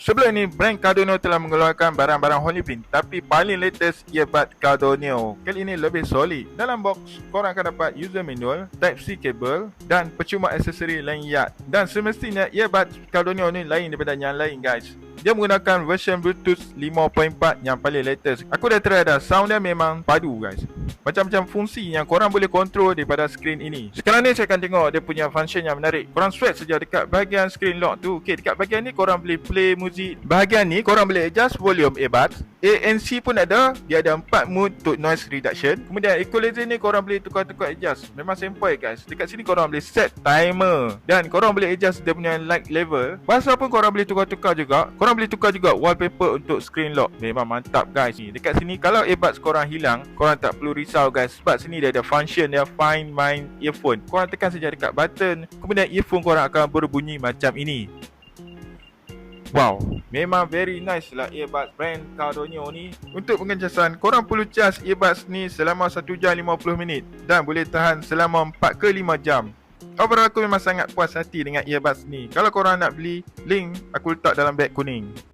Sebelum ini, brand Cardonio telah mengeluarkan barang-barang Hollybean, tapi paling latest earbud Cardonio kali ini lebih solid. Dalam box, korang akan dapat user manual, Type-C cable dan percuma aksesori lanyard. Dan semestinya earbud Cardonio ni lain daripada yang lain guys. Dia menggunakan version Bluetooth 5.4 yang paling latest. Aku dah try dah, sound dia memang padu guys. Macam-macam fungsi yang korang boleh kontrol daripada screen ini. Sekarang ni saya akan tengok dia punya function yang menarik. Korang swipe saja dekat bahagian screen lock tu. Okay, dekat bahagian ni korang boleh play muzik. Bahagian ni korang boleh adjust volume earbuds. ANC pun ada. Dia ada 4 mode untuk noise reduction. Kemudian equalizer ni korang boleh tukar-tukar adjust. Memang sempoi guys. Dekat sini korang boleh set timer. Dan korang boleh adjust dia punya light level. Bahasa pun korang boleh tukar-tukar juga. Korang boleh tukar juga wallpaper untuk screen lock. Memang mantap guys ni. Dekat sini kalau earbuds korang hilang, korang tak perlu risau guys. Sebab sini dia ada function dia Find My Earphone. Korang tekan saja dekat button. Kemudian earphone korang akan berbunyi macam ini. Wow, memang very nice lah earbuds brand Cardonio ni. Untuk pengecasan, korang perlu charge earbuds ni selama 1 jam 50 minit dan boleh tahan selama 4 ke 5 jam. Overall aku memang sangat puas hati dengan earbuds ni. Kalau korang nak beli, link aku letak dalam beg kuning.